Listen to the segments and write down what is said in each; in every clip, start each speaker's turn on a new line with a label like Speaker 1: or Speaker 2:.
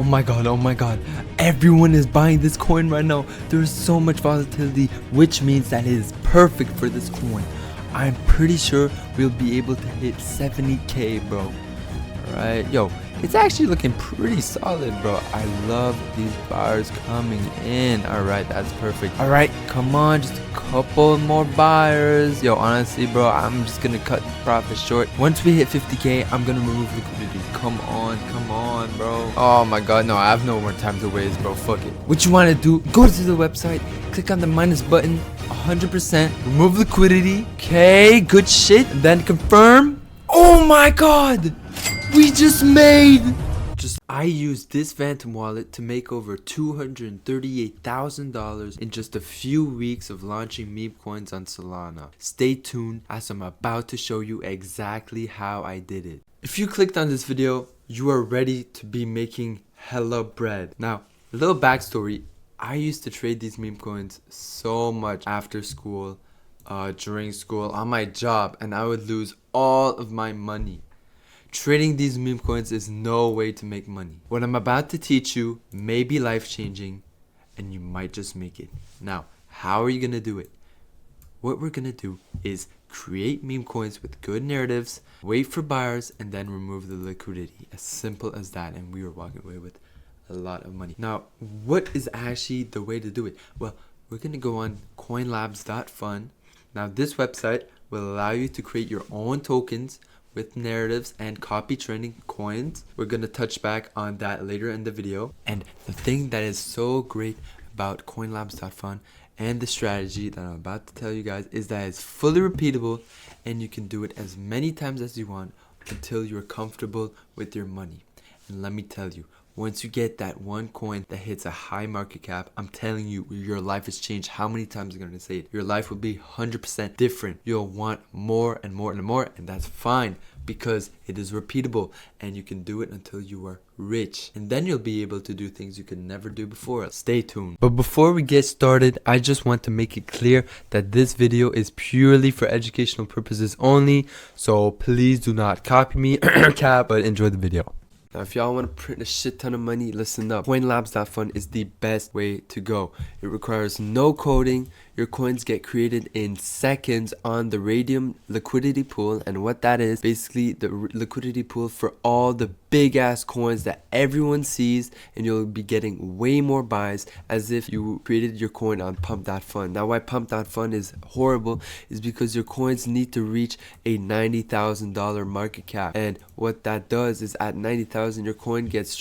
Speaker 1: Oh my god, everyone is buying this coin right now. There's so much volatility, which means that it is perfect for this coin. I'm pretty sure we'll be able to hit 70k, bro. Alright, yo, it's actually looking pretty solid, bro. I love these buyers coming in. Alright, that's perfect. Alright, come on, just a couple more buyers. Yo, honestly, bro, I'm just gonna cut the profit short. Once we hit 50k, I'm gonna remove liquidity. Come on, bro. Oh my god, no, I have no more time to waste, bro. Fuck it. What you wanna do, go to the website, click on the minus button, 100%, remove liquidity. Okay, good shit. And then confirm. Oh my god! We just made! I used this Phantom wallet to make over $238,000 in just a few weeks of launching meme coins on Solana. Stay tuned as I'm about to show you exactly how I did it. If you clicked on this video, you are ready to be making hella bread. Now, a little backstory. I used to trade these meme coins so much after school, during school, on my job, and I would lose all of my money. Trading these meme coins is no way to make money. What I'm about to teach you may be life-changing, and you might just make it. Now, how are you going to do it? What we're going to do is create meme coins with good narratives, wait for buyers, and then remove the liquidity. As simple as that, and we were walking away with a lot of money. Now, what is actually the way to do it? Well, we're going to go on Coinlabs.Fun. Now, this website will allow you to create your own tokens with narratives and copy trending coins. We're going to touch back on that later in the video. And the thing that is so great about Coinlabs.Fun and the strategy that I'm about to tell you guys is that it's fully repeatable, and you can do it as many times as you want until you're comfortable with your money. And let me tell you, once you get that one coin that hits a high market cap, I'm telling you, your life has changed. How many times am I going to say it? Your life will be 100% different. You'll want more and more and more, and that's fine because it is repeatable, and you can do it until you are rich. And then you'll be able to do things you could never do before. Stay tuned. But before we get started, I just want to make it clear that this video is purely for educational purposes only. So please do not copy me, but enjoy the video. Now, if y'all want to print a shit ton of money, listen up. Coinlabs.Fun is the best way to go. It requires no coding. Your coins get created in seconds on the Radium liquidity pool. And what that is, basically the liquidity pool for all the big ass coins that everyone sees, and you'll be getting way more buys as if you created your coin on Pump.Fun. Now, why Pump.Fun is horrible is because your coins need to reach a $90,000 market cap. And what that does is at 90,000, your coin gets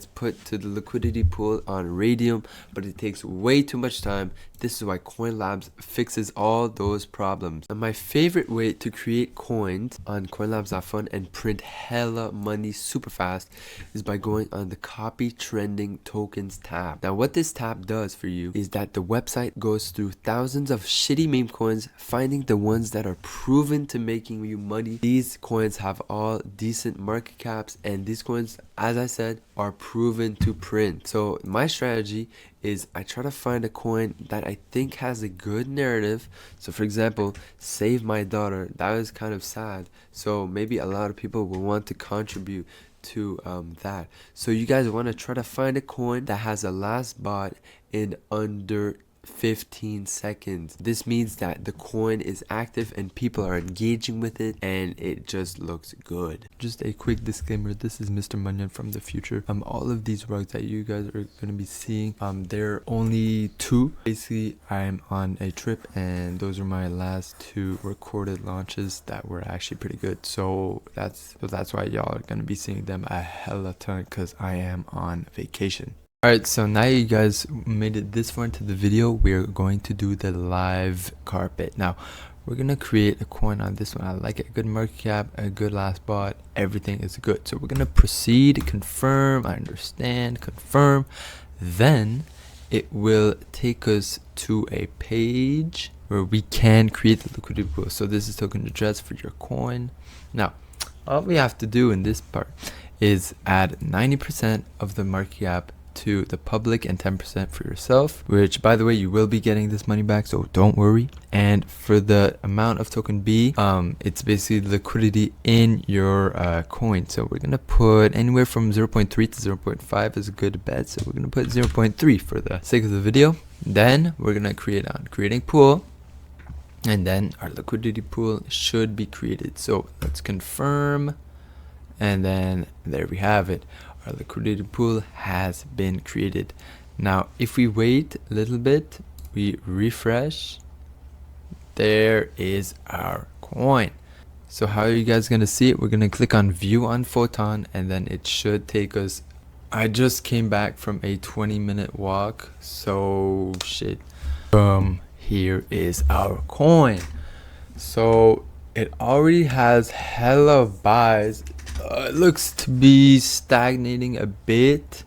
Speaker 1: put to the liquidity pool on Radium, but it takes way too much time. This is why Coinlabs fixes all those problems. And my favorite way to create coins on Coinlabs.Fun and print hella money super fast is by going on the copy trending tokens tab. Now, what this tab does for you is that the website goes through thousands of shitty meme coins, finding the ones that are proven to making you money. These coins have all decent market caps, and these coins, as I said, are proven to print. So my strategy is I try to find a coin that I think has a good narrative. So for example, Save My Daughter, that was kind of sad, so maybe a lot of people will want to contribute to that. So you guys want to try to find a coin that has a last bought in under 15 seconds. This means that the coin is active and people are engaging with it, and it just looks good. Just a quick disclaimer, this is Mr. Munyon from the future. All of these rugs that you guys are going to be seeing, they're only two. Basically, I'm on a trip, and those are my last two recorded launches that were actually pretty good. So that's why y'all are going to be seeing them a hella ton, because I am on vacation. Alright, so now you guys made it this far into the video, we're going to do the live carpet. Now, we're going to create a coin on this one. I like it. A good market cap, a good last bot, everything is good. So we're going to proceed, confirm, I understand, confirm. Then it will take us to a page where we can create the liquidity pool. So this is token address for your coin. Now, all we have to do in this part is add 90% of the market cap to the public and 10% for yourself, which by the way, you will be getting this money back, so don't worry. And for the amount of token B, it's basically the liquidity in your coin. So we're gonna put anywhere from 0.3 to 0.5 is a good bet. So we're gonna put 0.3 for the sake of the video. Then we're gonna create on creating pool, and then our liquidity pool should be created. So let's confirm, and then there we have it. Our liquidity pool has been created. Now if we wait a little bit, we refresh, there is our coin. So how are you guys gonna see it? We're gonna click on view on Photon, and then it should take us. I just came back from a 20-minute walk, so shit. Here is our coin. So it already has hella buys. It looks to be stagnating a bit.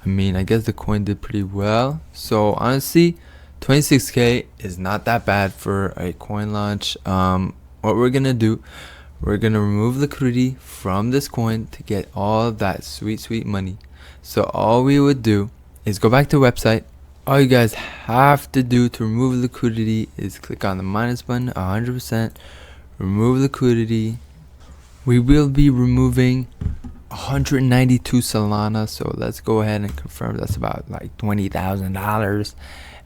Speaker 1: I mean, I guess the coin did pretty well. So honestly, 26k is not that bad for a coin launch. What we're gonna do, we're gonna remove liquidity from this coin to get all of that sweet money. So all we would do is go back to the website. All you guys have to do to remove liquidity is click on the minus button 100%, remove liquidity. We will be removing 192 Solana, so let's go ahead and confirm that's about like $20,000.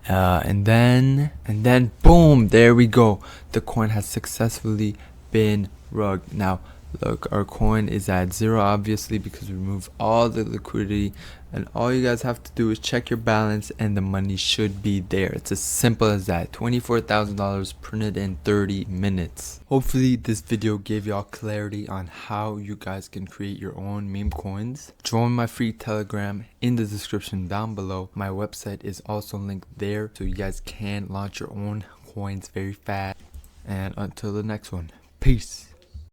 Speaker 1: And then boom, there we go. The coin has successfully been rugged. Now look, our coin is at 0 obviously because we removed all the liquidity, and all you guys have to do is check your balance and the money should be there. It's as simple as that. $24,000 printed in 30 minutes. Hopefully this video gave y'all clarity on how you guys can create your own meme coins. Join my free Telegram in the description down below. My website is also linked there, so you guys can launch your own coins very fast. And until the next one, peace.